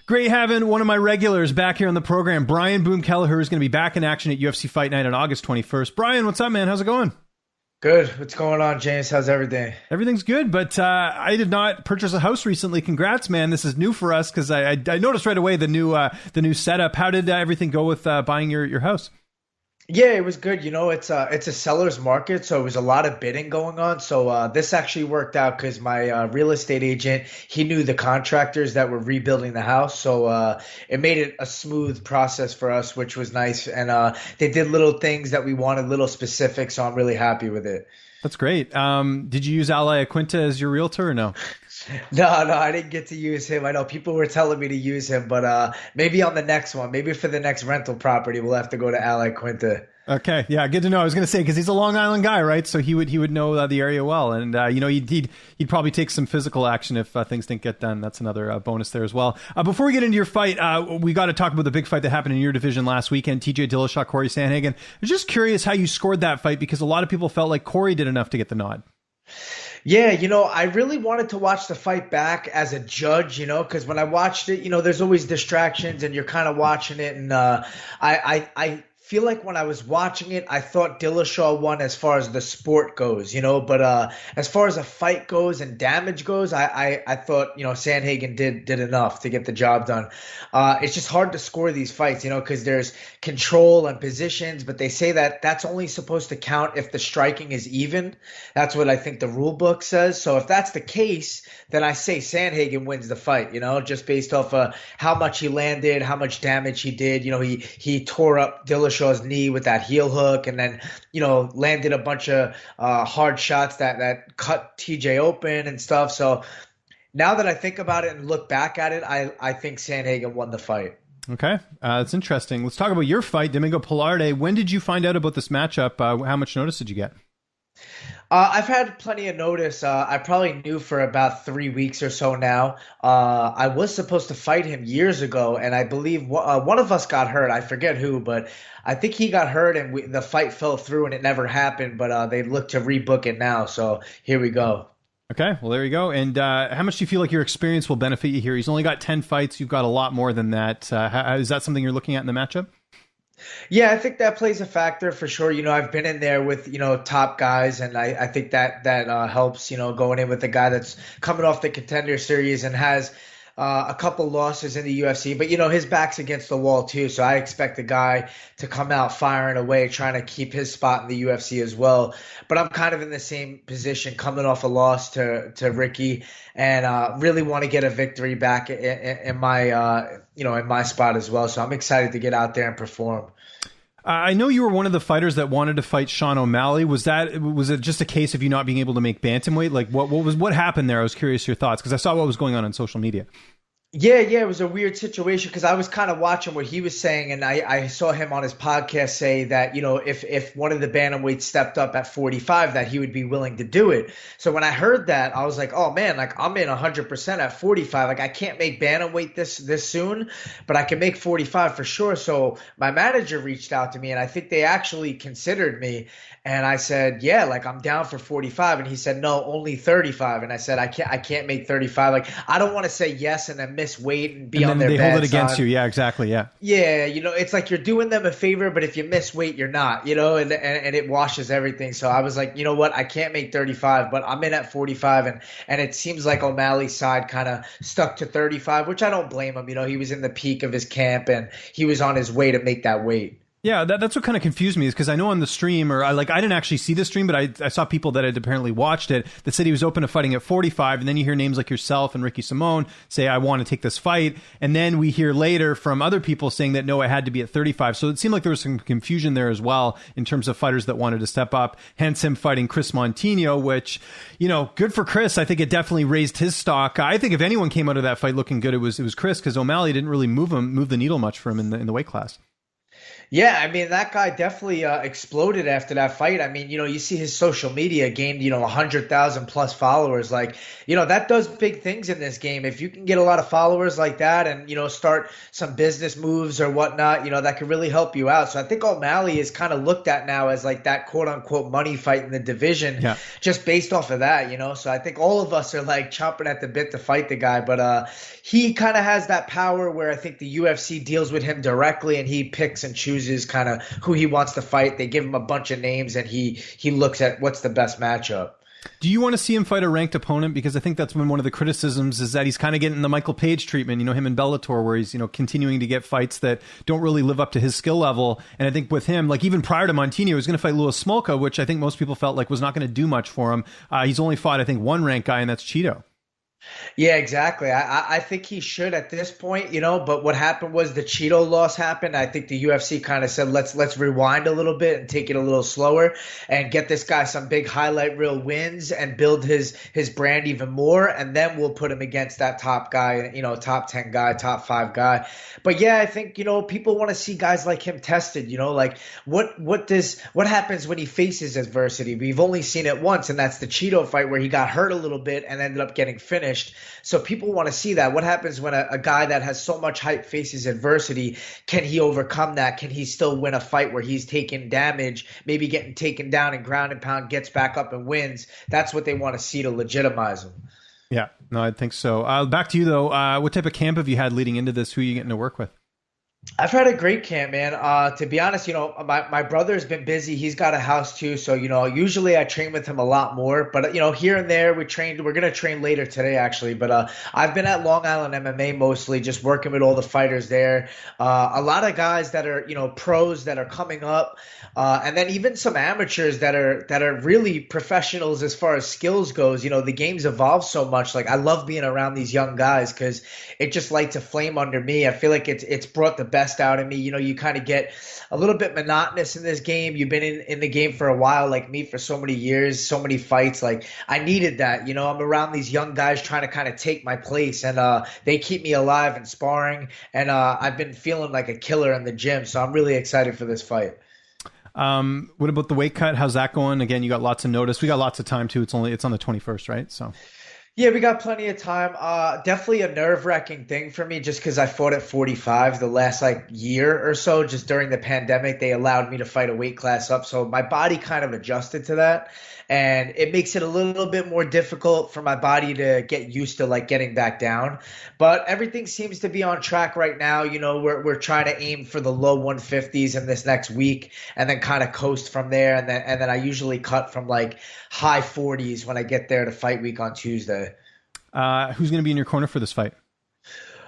Great having one of my regulars back here on the program. Brian Boom Kelleher is going to be back in action at UFC Fight Night on August 21st. Brian, what's up, man? How's it going? Good. What's going on, James? How's everything? Everything's good, but I did not purchase a house recently. Congrats, man. This is new for us because I noticed right away the new setup. How did everything go with buying your house? Yeah, it was good. It's a seller's market, so it was a lot of bidding going on. So this actually worked out because my real estate agent, he knew the contractors that were rebuilding the house. So it made it a smooth process for us, which was nice. And they did little things that we wanted, little specifics. So I'm really happy with it. That's great. Did you use Ali Quinta as your realtor or no? No, I didn't get to use him. I know people were telling me to use him, but maybe on the next one, maybe for the next rental property, we'll have to go to Ali Quinta. Okay, yeah, good to know. I was going to say because he's a Long Island guy, right? So he would know the area well, and he'd probably take some physical action if things didn't get done. That's another bonus there as well. Before we get into your fight, we got to talk about the big fight that happened in your division last weekend. TJ Dillashaw, Cory Sandhagen. I was just curious how you scored that fight because a lot of people felt like Cory did enough to get the nod. Yeah, I really wanted to watch the fight back as a judge, because when I watched it, there's always distractions and you're kind of watching it. And I feel like when I was watching it, I thought Dillashaw won as far as the sport goes, but as far as a fight goes and damage goes, I thought, Sandhagen did enough to get the job done. It's just hard to score these fights, because there's control and positions, but they say that that's only supposed to count if the striking is even. That's what I think the rule book says. So if that's the case, then I say Sandhagen wins the fight, just based off how much he landed, how much damage he did. He tore up Dillashaw's knee with that heel hook and then, landed a bunch of hard shots that cut TJ open and stuff. So now that I think about it and look back at it, I think Sandhagen won the fight. Okay, that's interesting. Let's talk about your fight, Domingo Pilarte. When did you find out about this matchup? How much notice did you get? I've had plenty of notice. I probably knew for about 3 weeks or so now. I was supposed to fight him years ago, and I believe one of us got hurt. I forget who, but I think he got hurt, and the fight fell through, and it never happened. But they look to rebook it now, so here we go. Okay, well, there you go. And how much do you feel like your experience will benefit you here? He's only got 10 fights. You've got a lot more than that. Is that something you're looking at in the matchup? Yeah, I think that plays a factor for sure. I've been in there with, top guys, and I think that helps, going in with a guy that's coming off the Contender Series and has a couple losses in the UFC. But, his back's against the wall too, so I expect the guy to come out firing away, trying to keep his spot in the UFC as well. But I'm kind of in the same position, coming off a loss to Ricky, and really want to get a victory back in my in my spot as well. So I'm excited to get out there and perform. I know you were one of the fighters that wanted to fight Sean O'Malley. Was it just a case of you not being able to make bantamweight? Like what happened there? I was curious your thoughts because I saw what was going on social media. Yeah, it was a weird situation because I was kind of watching what he was saying, and I saw him on his podcast say that, if one of the bantamweights stepped up at 45, that he would be willing to do it. So when I heard that, I was like, oh man, like I'm in 100% at 45. Like I can't make bantamweight this soon, but I can make 45 for sure. So my manager reached out to me, and I think they actually considered me. And I said, yeah, like I'm down for 45. And he said, no, only 35. And I said, I can't make 35. Like I don't want to say yes and then miss weight and be on their bad side. They hold it against you. Yeah, exactly. Yeah. Yeah. It's like you're doing them a favor, but if you miss weight, you're not, and it washes everything. So I was like, you know what? I can't make 35, but I'm in at 45. And it seems like O'Malley's side kind of stuck to 35, which I don't blame him. He was in the peak of his camp and he was on his way to make that weight. Yeah, that's what kind of confused me is because I know on the stream, or I didn't actually see the stream, but I saw people that had apparently watched it that said he was open to fighting at 45, and then you hear names like yourself and Ricky Simone say, I want to take this fight, and then we hear later from other people saying that no, it had to be at 35, so it seemed like there was some confusion there as well in terms of fighters that wanted to step up, hence him fighting Chris Montino, which, good for Chris. I think it definitely raised his stock. I think if anyone came out of that fight looking good, it was Chris, because O'Malley didn't really move the needle much for him in the weight class. Yeah, I mean that guy definitely exploded after that fight. I mean, you see his social media gained, 100,000 plus followers. Like, that does big things in this game. If you can get a lot of followers like that, and start some business moves or whatnot, that could really help you out. So I think O'Malley is kind of looked at now as like that quote unquote money fight in the division, Yeah. just based off of that. So I think all of us are like chomping at the bit to fight the guy, but he kind of has that power where I think the UFC deals with him directly, and he picks and chooses kind of who he wants to fight. They give him a bunch of names, and he looks at what's the best matchup. Do you want to see him fight a ranked opponent? Because I think that's been one of the criticisms, is that he's kind of getting the Michael Page treatment, him in Bellator, where he's, continuing to get fights that don't really live up to his skill level. And I think with him, like even prior to Montino, he was going to fight Louis Smolka, which I think most people felt like was not going to do much for him. He's only fought, I think, one ranked guy, and that's Cheeto. Yeah, exactly. I think he should at this point, but what happened was the Cheeto loss happened. I think the UFC kind of said, let's rewind a little bit and take it a little slower and get this guy some big highlight reel wins and build his brand even more. And then we'll put him against that top guy, top 10 guy, top 5 guy. But yeah, I think, people want to see guys like him tested, like what happens when he faces adversity? We've only seen it once, and that's the Cheeto fight where he got hurt a little bit and ended up getting finished. So people want to see that. What happens when a guy that has so much hype faces adversity? Can he overcome that? Can he still win a fight where he's taking damage, maybe getting taken down and ground and pound, gets back up and wins? That's what they want to see to legitimize him. Yeah, no, I think so. Back to you, though. What type of camp have you had leading into this? Who are you getting to work with? I've had a great camp, man. To be honest, my brother's been busy. He's got a house too. So, usually I train with him a lot more, but, here and there we're going to train later today actually. But, I've been at Long Island MMA mostly, just working with all the fighters there. A lot of guys that are, pros that are coming up. And then even some amateurs that are really professionals as far as skills goes. The game's evolved so much. Like I love being around these young guys because it just lights a flame under me. I feel like it's brought the best out of me. You kind of get a little bit monotonous in this game. You've been in the game for a while, like me, for so many years, so many fights. Like I needed that. I'm around these young guys trying to kind of take my place, and they keep me alive and sparring. And I've been feeling like a killer in the gym, so I'm really excited for this fight. What about the weight cut? How's that going? Again, you got lots of notice. We got lots of time too. It's on the 21st, right? So. Yeah, we got plenty of time. Definitely a nerve-wracking thing for me just because I fought at 45 the last year or so. Just during the pandemic, they allowed me to fight a weight class up. So my body kind of adjusted to that. And it makes it a little bit more difficult for my body to get used to getting back down. But everything seems to be on track right now. We're trying to aim for the low 150s in this next week and then kind of coast from there. And then I usually cut from high 40s when I get there to fight week on Tuesday. Who's going to be in your corner for this fight?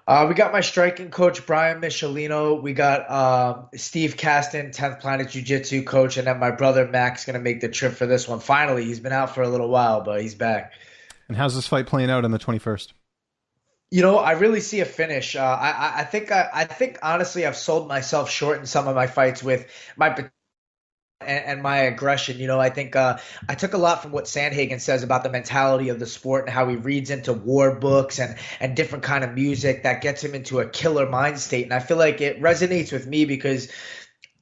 We got my striking coach, Brian Michelino. We got Steve Caston, 10th Planet Jiu-Jitsu coach. And then my brother, Max, going to make the trip for this one. Finally, he's been out for a little while, but he's back. And how's this fight playing out on the 21st? I really see a finish. I think honestly, I've sold myself short in some of my fights with my and my aggression. I think I took a lot from what Sandhagen says about the mentality of the sport and how he reads into war books and different kind of music that gets him into a killer mind state. And I feel like it resonates with me because,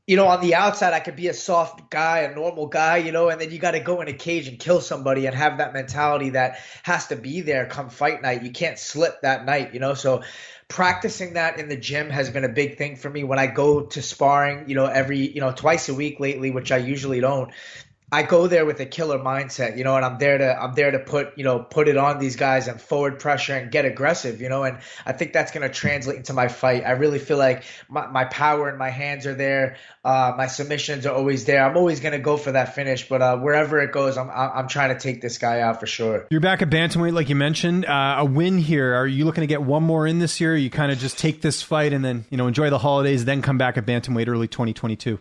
on the outside, I could be a soft guy, a normal guy, and then you got to go in a cage and kill somebody and have that mentality that has to be there come fight night. You can't slip that night, so practicing that in the gym has been a big thing for me when I go to sparring, every, twice a week lately, which I usually don't. I go there with a killer mindset, and I'm there to put it on these guys and forward pressure and get aggressive, and I think that's going to translate into my fight. I really feel like my power in my hands are there. My submissions are always there. I'm always going to go for that finish, but wherever it goes, I'm trying to take this guy out for sure. You're back at bantamweight, like you mentioned, a win here. Are you looking to get one more in this year? Or you kind of just take this fight and then, enjoy the holidays, then come back at bantamweight early 2022?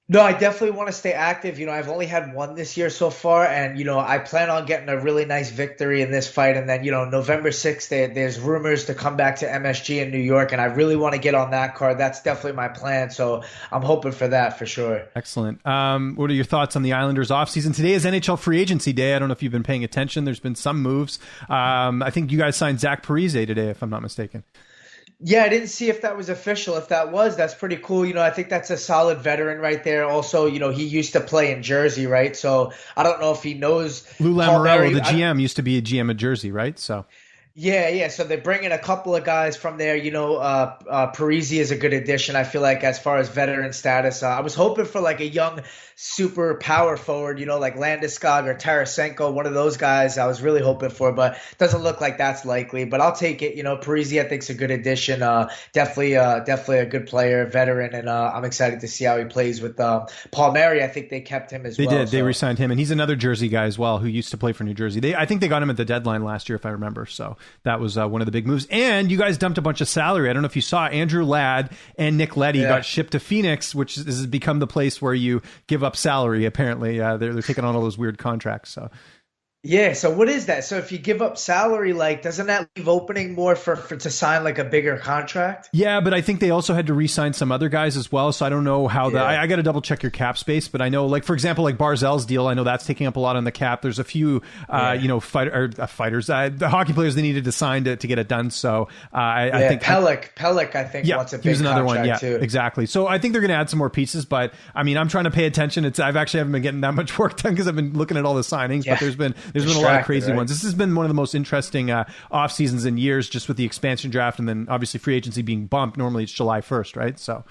No, I definitely want to stay active. I've only had one this year so far, and, I plan on getting a really nice victory in this fight. And then, November 6th, there's rumors to come back to MSG in New York, and I really want to get on that card. That's definitely my plan, so I'm hoping for that for sure. Excellent. What are your thoughts on the Islanders offseason? Today is NHL Free Agency Day. I don't know if you've been paying attention. There's been some moves. I think you guys signed Zach Parise today, if I'm not mistaken. Yeah, I didn't see if that was official. If that was, that's pretty cool. I think that's a solid veteran right there. Also, he used to play in Jersey, right? So I don't know if he knows Lou Paul Lamoriello, Mary. the GM, used to be a GM at Jersey, right? So Yeah, yeah. So they're bringing a couple of guys from there. Parisi is a good addition. I feel like as far as veteran status, I was hoping for like a young super power forward, like Landeskog or Tarasenko, one of those guys. I was really hoping for, but doesn't look like that's likely. But I'll take it. Parisi, I think, is a good addition. Definitely a good player, veteran, and I'm excited to see how he plays with Paul Mary. I think they kept him as they well. did. They re-signed him, and he's another Jersey guy as well who used to play for New Jersey. I think they got him at the deadline last year, if I remember. So that was one of the big moves. And you guys dumped a bunch of salary. I don't know if you saw Andrew Ladd and Nick Leddy got shipped to Phoenix, which has become the place where you give up salary. Apparently, they're taking on all those weird contracts. So. Yeah, so what is that? So if you give up salary, like, doesn't that leave opening more for to sign like a bigger contract? Yeah, but I think they also had to re-sign some other guys as well. So I don't know how I got to double check your cap space, but I know, like, for example, like Barzell's deal, I know that's taking up a lot on the cap. There's a few, fighters, the hockey players they needed to sign to get it done. So I think Pellick, I think wants a big another one. Yeah, too. Exactly. So I think they're going to add some more pieces, but I mean, I'm trying to pay attention. I've actually haven't been getting that much work done because I've been looking at all the signings, but there's been a lot of crazy ones. This has been one of the most interesting off seasons in years, just with the expansion draft and then obviously free agency being bumped. Normally it's July 1st, right? So.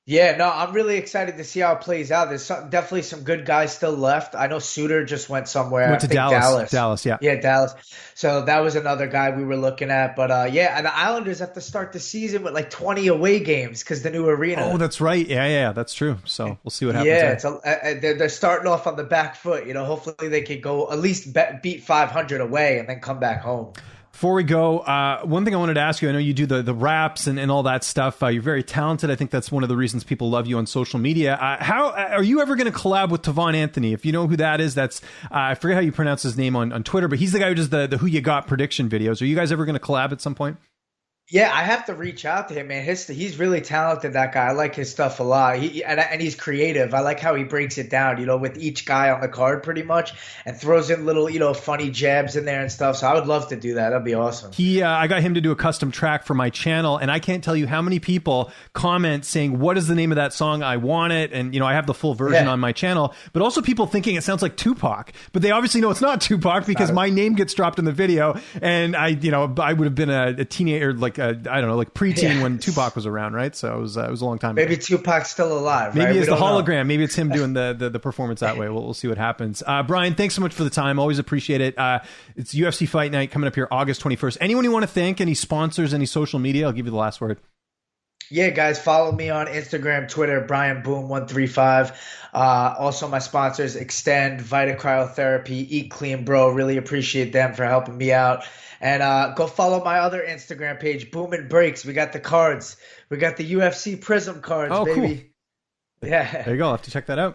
Yeah, no, I'm really excited to see how it plays out. There's definitely some good guys still left. I know Suter just went somewhere. Went to Dallas. Dallas, yeah. Yeah, Dallas. So that was another guy we were looking at. But and the Islanders have to start the season with like 20 away games because the new arena. Oh, that's right. Yeah, that's true. So we'll see what happens. Yeah, they're starting off on the back foot. Hopefully they could go at least beat 500 away and then come back home. Before we go, one thing I wanted to ask you, I know you do the raps and all that stuff. You're very talented. I think that's one of the reasons people love you on social media. How are you ever going to collab with Tavon Anthony? If you know who that is, that's I forget how you pronounce his name on Twitter, but he's the guy who does the Who You Got prediction videos. Are you guys ever going to collab at some point? Yeah, I have to reach out to him, man. He's really talented, that guy. I like his stuff a lot. And he's creative. I like how he breaks it down, with each guy on the card pretty much, and throws in little, funny jabs in there and stuff. So I would love to do that. That'd be awesome. I got him to do a custom track for my channel, and I can't tell you how many people comment saying, "What is the name of that song? I want it." And I have the full version on my channel, but also people thinking it sounds like Tupac, but they obviously know it's not Tupac because my name gets dropped in the video, and I would have been a teenager, like I don't know, like preteen when Tupac was around, right? So it was a long time Maybe ago. Tupac's still alive. Maybe right? it's the hologram. Know. Maybe it's him doing the performance that way. We'll see what happens. Brian, thanks so much for the time. Always appreciate it. It's UFC Fight Night coming up here August 21st. Anyone you want to thank? Any sponsors? Any social media? I'll give you the last word. Yeah, guys, follow me on Instagram, Twitter, BrianBoom135. Also, my sponsors, Extend, Vita Cryotherapy, Eat Clean Bro. Really appreciate them for helping me out. And go follow my other Instagram page, Boom and Breaks. We got the cards. We got the UFC Prism cards, baby. Cool. Yeah. There you go. I'll have to check that out.